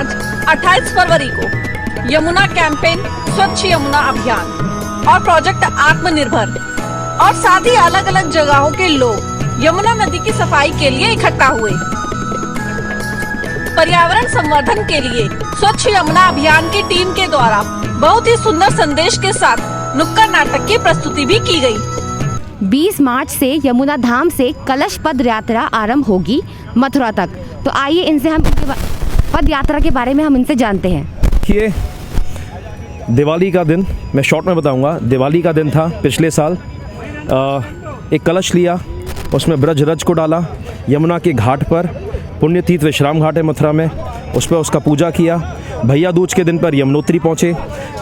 आज 28 फरवरी को यमुना कैंपेन स्वच्छ यमुना अभियान और प्रोजेक्ट आत्मनिर्भर और साथ ही अलग अलग जगहों के लोग यमुना नदी की सफाई के लिए इकट्ठा हुए। पर्यावरण संवर्धन के लिए स्वच्छ यमुना अभियान की टीम के द्वारा बहुत ही सुंदर संदेश के साथ नुक्कड़ नाटक की प्रस्तुति भी की गई। 20 मार्च से यमुना धाम से कलश पद यात्रा आरंभ होगी मथुरा तक। तो आइए इनसे हम पद यात्रा के बारे में हम इनसे जानते हैं। ये दिवाली का दिन, मैं शॉर्ट में बताऊंगा। दिवाली का दिन था पिछले साल। एक कलश लिया, उसमें ब्रज रज को डाला, यमुना के घाट पर, पुण्य तीर्थ विश्राम घाट है मथुरा में, उस पर उसका पूजा किया। भैया दूज के दिन पर यमुनोत्री पहुँचे।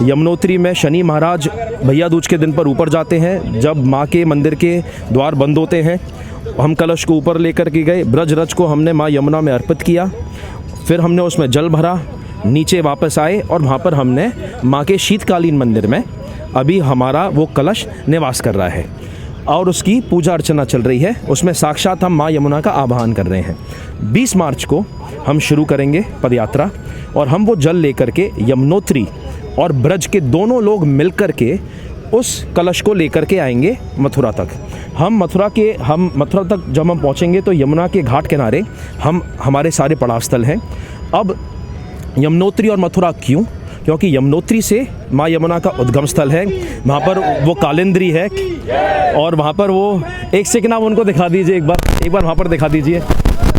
यमुनोत्री में शनि महाराज भैया दूज के दिन पर ऊपर जाते हैं। जब माँ के मंदिर के द्वार बंद होते हैं, हम कलश को ऊपर लेकर के गए। ब्रज रज को हमने माँ यमुना में अर्पित किया। फिर हमने उसमें जल भरा, नीचे वापस आए और वहाँ पर हमने माँ के शीतकालीन मंदिर में अभी हमारा वो कलश निवास कर रहा है और उसकी पूजा अर्चना चल रही है। उसमें साक्षात हम माँ यमुना का आवाहन कर रहे हैं। 20 मार्च को हम शुरू करेंगे पदयात्रा और हम वो जल लेकर के यमुनोत्री और ब्रज के दोनों लोग मिलकर के उस कलश को लेकर के आएंगे मथुरा तक। हम मथुरा तक जब हम पहुँचेंगे तो यमुना के घाट किनारे हमारे सारे पड़ाव स्थल हैं। अब यमुनोत्री और मथुरा क्यों? क्योंकि यमुनोत्री से माँ यमुना का उद्गम स्थल है। वहाँ पर वो कालिंद्री है और वहाँ पर वो एक सेकंड आप उनको दिखा दीजिए, एक बार वहाँ पर दिखा दीजिए।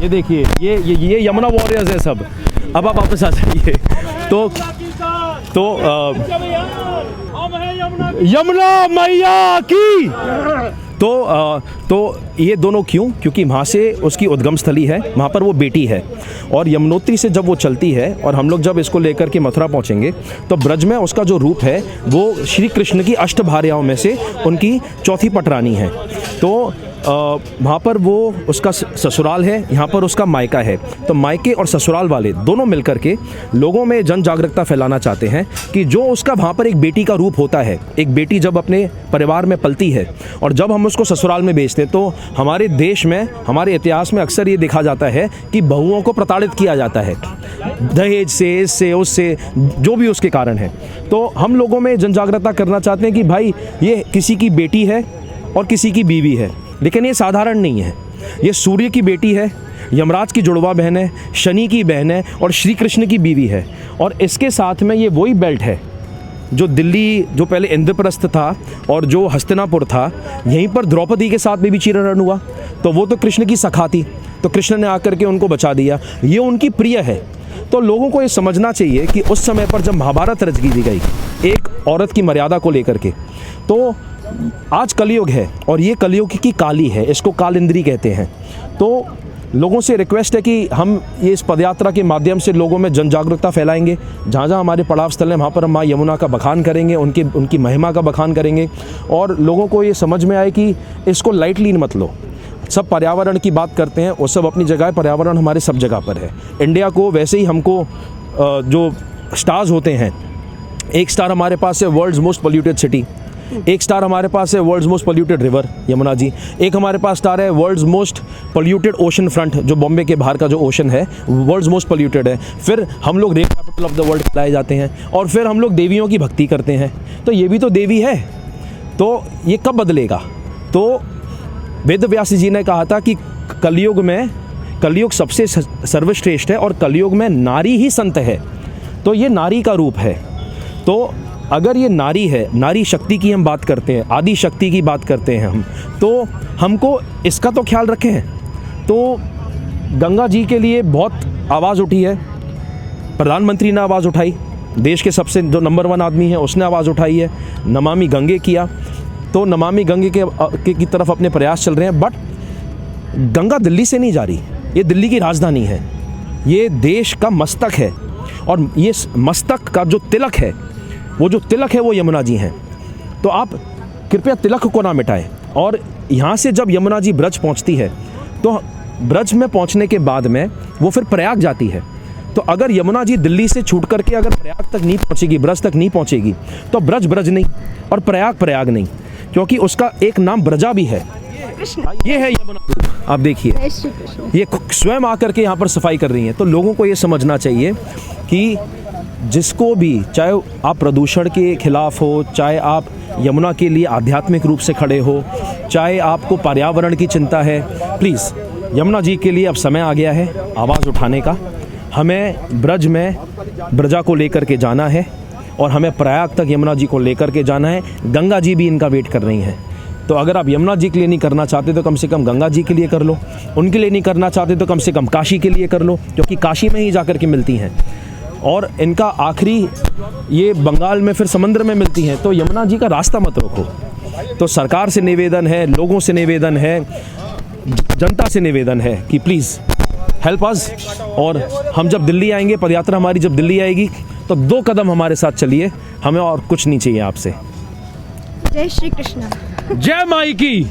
ये देखिए, ये यमुना वॉरियर्स है सब। अब आप वापस आ जाइए। तो यमुना मैया की तो ये दोनों क्यों? क्योंकि वहाँ से उसकी उद्गम स्थली है, वहाँ पर वो बेटी है। और यमुनोत्री से जब वो चलती है और हम लोग जब इसको लेकर के मथुरा पहुँचेंगे तो ब्रज में उसका जो रूप है वो श्री कृष्ण की अष्टभार्याओं में से उनकी चौथी पटरानी है। तो वहाँ पर वो उसका ससुराल है, यहाँ पर उसका मायका है। तो मायके और ससुराल वाले दोनों मिलकर के लोगों में जन जागरूकता फैलाना चाहते हैं कि जो उसका वहाँ पर एक बेटी का रूप होता है, एक बेटी जब अपने परिवार में पलती है और जब हम उसको ससुराल में भेजते हैं तो हमारे देश में, हमारे इतिहास में अक्सर ये देखा जाता है कि बहुओं को प्रताड़ित किया जाता है, दहेज से, इससे, उससे, जो भी उसके कारण है। तो हम लोगों में जन जागरूकता करना चाहते हैं कि भाई ये किसी की बेटी है और किसी की बीवी है, लेकिन ये साधारण नहीं है। ये सूर्य की बेटी है, यमराज की जुड़वा बहन है, शनि की बहन है और श्री कृष्ण की बीवी है। और इसके साथ में ये वही बेल्ट है जो दिल्ली, जो पहले इंद्रप्रस्थ था और जो हस्तिनापुर था, यहीं पर द्रौपदी के साथ में भी चीरहरण हुआ। तो वो तो कृष्ण की सखा थी, तो कृष्ण ने आकर के उनको बचा दिया। ये उनकी प्रिय है। तो लोगों को ये समझना चाहिए कि उस समय पर जब महाभारत रच दी गई एक औरत की मर्यादा को लेकर के, तो आज कलयुग है और ये कलयुग की काली है, इसको कालिंद्री कहते हैं। तो लोगों से रिक्वेस्ट है कि हम ये इस पदयात्रा के माध्यम से लोगों में जन जागरूकता फैलाएंगे। जहाँ जहाँ हमारे पड़ाव स्थल हैं वहाँ पर हम माँ यमुना का बखान करेंगे, उनकी महिमा का बखान करेंगे और लोगों को ये समझ में आए कि इसको लाइटली मत लो। सब पर्यावरण की बात करते हैं, वो सब अपनी जगह है, पर्यावरण हमारे सब जगह पर है। इंडिया को वैसे ही हमको जो स्टार्स होते हैं, एक स्टार हमारे पास है वर्ल्ड्स मोस्ट पोल्यूटेड सिटी, एक स्टार हमारे पास है world's most polluted river Yamuna ji, एक हमारे पास स्टार है world's most polluted ocean front, जो बॉम्बे के बाहर का जो ओशन है वर्ल्ड्स मोस्ट पोल्यूटेड है। फिर हम लोग rain capital of the world कहलाए जाते हैं और फिर हम लोग देवियों की भक्ति करते हैं। तो ये भी तो देवी है। तो ये कब बदलेगा? तो वेद व्यास जी ने कहा था कि कलयुग सबसे सर्वश्रेष्ठ है और कलयुग में नारी ही संत है। तो ये नारी का रूप है। तो अगर ये नारी है, नारी शक्ति की हम बात करते हैं, आदि शक्ति की बात करते हैं हम, तो हमको इसका तो ख्याल रखें। तो गंगा जी के लिए बहुत आवाज़ उठी है, प्रधानमंत्री ने आवाज़ उठाई, देश के सबसे जो नंबर 1 आदमी है उसने आवाज़ उठाई है, नमामि गंगे किया। तो नमामि गंगे की तरफ अपने प्रयास चल रहे हैं। बट गंगा दिल्ली से नहीं जा रही, ये दिल्ली की राजधानी है, ये देश का मस्तक है और ये मस्तक का जो तिलक है, वो जो तिलक है वो यमुना जी हैं। तो आप कृपया तिलक को ना मिटाएं। और यहाँ से जब यमुना जी ब्रज पहुँचती है तो ब्रज में पहुँचने के बाद में वो फिर प्रयाग जाती है। तो अगर यमुना जी दिल्ली से छूट करके अगर प्रयाग तक नहीं पहुँचेगी, ब्रज तक नहीं पहुँचेगी, तो ब्रज नहीं और प्रयाग नहीं, क्योंकि उसका एक नाम ब्रजा भी है। कृष्ण। ये है यमुना दूत, आप देखिए जय श्री कृष्ण। ये स्वयं आकर के यहाँ पर सफाई कर रही हैं। तो लोगों को ये समझना चाहिए कि जिसको भी, चाहे आप प्रदूषण के खिलाफ हो, चाहे आप यमुना के लिए आध्यात्मिक रूप से खड़े हो, चाहे आपको पर्यावरण की चिंता है, प्लीज़ यमुना जी के लिए अब समय आ गया है आवाज़ उठाने का। हमें ब्रज में ब्रजा को लेकर के जाना है और हमें प्रयाग तक यमुना जी को लेकर के जाना है। गंगा जी भी इनका वेट कर रही हैं। तो अगर आप यमुना जी के लिए नहीं करना चाहते तो कम से कम गंगा जी के लिए कर लो, उनके लिए नहीं करना चाहते तो कम से कम काशी के लिए कर लो, क्योंकि काशी में ही जा कर के मिलती हैं और इनका आखिरी ये बंगाल में फिर समंदर में मिलती हैं। तो यमुना जी का रास्ता मत रोको। तो सरकार से निवेदन है, लोगों से निवेदन है, जनता से निवेदन है कि प्लीज़ हेल्प अस। और हम जब दिल्ली आएंगे, पदयात्रा हमारी जब दिल्ली आएगी, तो 2 कदम हमारे साथ चलिए, हमें और कुछ नहीं चाहिए आपसे। जय श्री कृष्ण। जय माई की।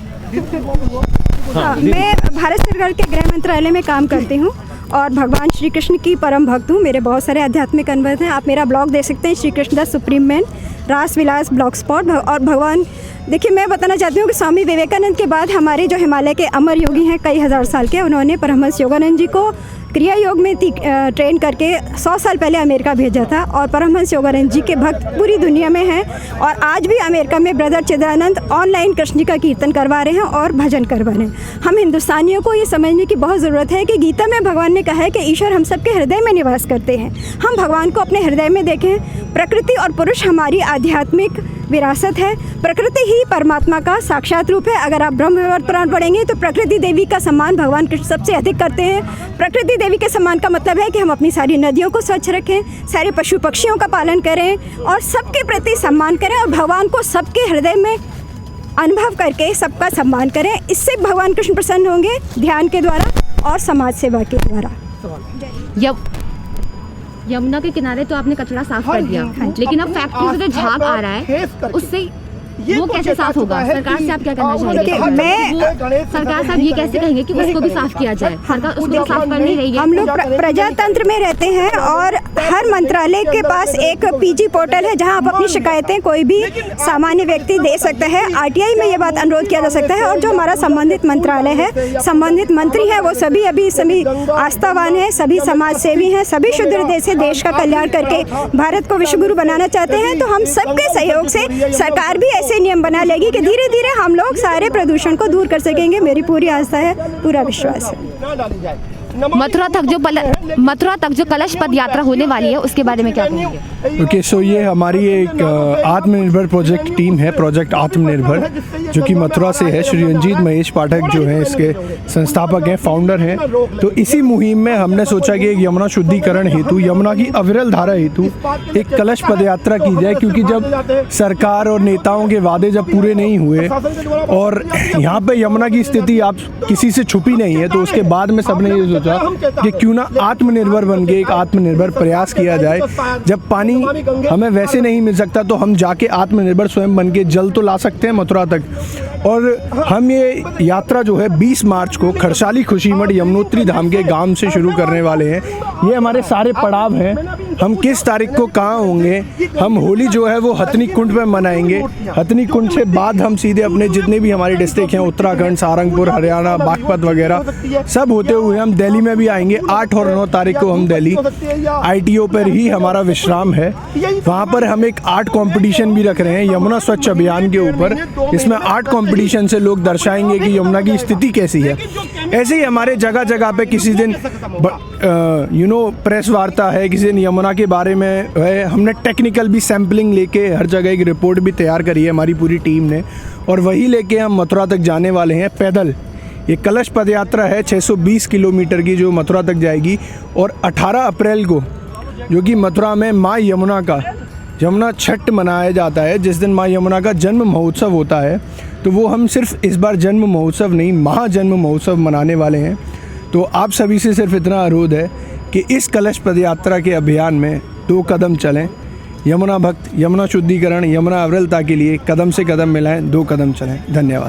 हाँ, मैं भारत सरकार के गृह मंत्रालय में काम करती हूँ और भगवान श्री कृष्ण की परम भक्त हूँ। मेरे बहुत सारे आध्यात्मिक अनुभव हैं। आप मेरा ब्लॉग देख सकते हैं, Shri Krishna the supreme man, रास विलास ब्लॉग स्पॉट। और भगवान, देखिए मैं बताना चाहती हूँ कि स्वामी विवेकानंद के बाद हमारे जो हिमालय के अमर योगी हैं कई हज़ार साल के, उन्होंने परमहंस योगानंद जी को क्रिया योग में ट्रेन करके 100 साल पहले अमेरिका भेजा था। और परमहंस योगानंद जी के भक्त पूरी दुनिया में हैं और आज भी अमेरिका में ब्रदर चिदानंद ऑनलाइन कृष्ण जी का कीर्तन करवा रहे हैं और भजन करवा रहे हैं। हम हिंदुस्तानियों को ये समझने की बहुत ज़रूरत है कि गीता में भगवान ने कहा है कि ईश्वर हम सबके हृदय में निवास करते हैं। हम भगवान को अपने हृदय में देखें। प्रकृति और पुरुष हमारी आध्यात्मिक विरासत है। प्रकृति ही परमात्मा का साक्षात रूप है। अगर आप ब्रह्म वैवर्त पुराण पढ़ेंगे तो प्रकृति देवी का सम्मान भगवान कृष्ण सबसे अधिक करते हैं। प्रकृति देवी के सम्मान का मतलब है कि हम अपनी सारी नदियों को स्वच्छ रखें, सारे पशु पक्षियों का पालन करें और सबके प्रति सम्मान करें और भगवान को सबके हृदय में अनुभव करके सबका सम्मान करें। इससे भगवान कृष्ण प्रसन्न होंगे, ध्यान के द्वारा और समाज सेवा के द्वारा। यमुना के किनारे तो आपने कचरा साफ कर दिया, लेकिन अब फैक्ट्री से जो झाग आ रहा है उससे वो कैसे साफ होगा? सरकार से आप क्या कहना चाहेंगे? मैं सरकार साहब ये कैसे कहेंगे कि उसको भी साफ किया जाए? सरकार उसको भी साफ कर नहीं रही है। हम लोग प्रजातंत्र में रहते हैं और हर मंत्रालय के पास एक पीजी पोर्टल है जहां आप अपनी शिकायतें कोई भी सामान्य व्यक्ति दे सकता है। आरटीआई में ये बात अनुरोध किया जा सकता है। और जो हमारा संबंधित मंत्रालय है, संबंधित मंत्री है, वो सभी आस्थावान है, सभी समाज सेवी हैं, सभी शुद्ध हृदय से देश का कल्याण करके भारत को विश्व गुरु बनाना चाहते हैं। तो हम सबके सहयोग से सरकार भी ऐसे नियम बना लेगी कि धीरे धीरे हम लोग सारे प्रदूषण को दूर कर सकेंगे। मेरी पूरी आस्था है, पूरा विश्वास है। मथुरा तक जो कलश पद यात्रा होने वाली है उसके बारे में क्या कहेंगे? ओके, सो ये हमारी एक आत्मनिर्भर प्रोजेक्ट टीम है, प्रोजेक्ट आत्मनिर्भर, जो कि मथुरा से है। श्री रंजीत महेश पाठक जो हैं इसके संस्थापक हैं, फाउंडर हैं। तो इसी मुहिम में हमने सोचा कि एक यमुना शुद्धिकरण हेतु, यमुना की अविरल धारा हेतु एक कलश पद यात्रा की जाए, क्योंकि जब सरकार और नेताओं के वादे जब पूरे नहीं हुए और यहाँ पे यमुना की स्थिति आप किसी से छुपी नहीं है, तो उसके बाद में सबने ये सोचा कि क्यों ना आत्मनिर्भर बन के एक आत्मनिर्भर प्रयास किया जाए। जब पानी हमें वैसे नहीं मिल सकता तो हम जाके आत्मनिर्भर स्वयं बन के जल तो ला सकते हैं मथुरा तक। और हम ये यात्रा जो है 20 मार्च को खरसाली खुशीमठ यमुनोत्री धाम के गांव से शुरू करने वाले हैं। ये हमारे सारे पड़ाव हैं। हम किस तारीख को कहाँ होंगे? हम होली जो है वो हथनी कुंड पे मनाएंगे। हथनी कुंड से बाद हम सीधे अपने जितने भी हमारे डिस्ट्रिक्ट हैं, उत्तराखंड, सारंगपुर, हरियाणा, बागपत वगैरह सब होते हुए हम दिल्ली में भी आएंगे। 8 और 9 तारीख को हम दिल्ली ITO पर ही हमारा विश्राम है। वहाँ पर हम एक आर्ट कंपटीशन भी रख रहे हैं यमुना स्वच्छ अभियान के ऊपर। इसमें आर्ट कंपटीशन से लोग दर्शाएंगे कि यमुना की स्थिति कैसी है। ऐसे ही हमारे जगह जगह पे किसी दिन प्रेस वार्ता है, किसी दिन यमुना के बारे में है। हमने टेक्निकल भी सैम्पलिंग लेके हर जगह एक रिपोर्ट भी तैयार करी है हमारी पूरी टीम ने, और वही लेके हम मथुरा तक जाने वाले हैं पैदल। ये कलश पद यात्रा है 620 किलोमीटर की, जो मथुरा तक जाएगी। और 18 अप्रैल को जो कि मथुरा में माँ यमुना का यमुना छठ मनाया जाता है, जिस दिन माँ यमुना का जन्म महोत्सव होता है। तो वो हम सिर्फ इस बार जन्म महोत्सव नहीं, महाजन्म महोत्सव मनाने वाले हैं। तो आप सभी से सिर्फ इतना अनुरोध है कि इस कलश पद यात्रा के अभियान में 2 कदम चलें। यमुना भक्त, यमुना शुद्धिकरण, यमुना अविरलता के लिए कदम से कदम मिलाएं, 2 कदम चलें। धन्यवाद।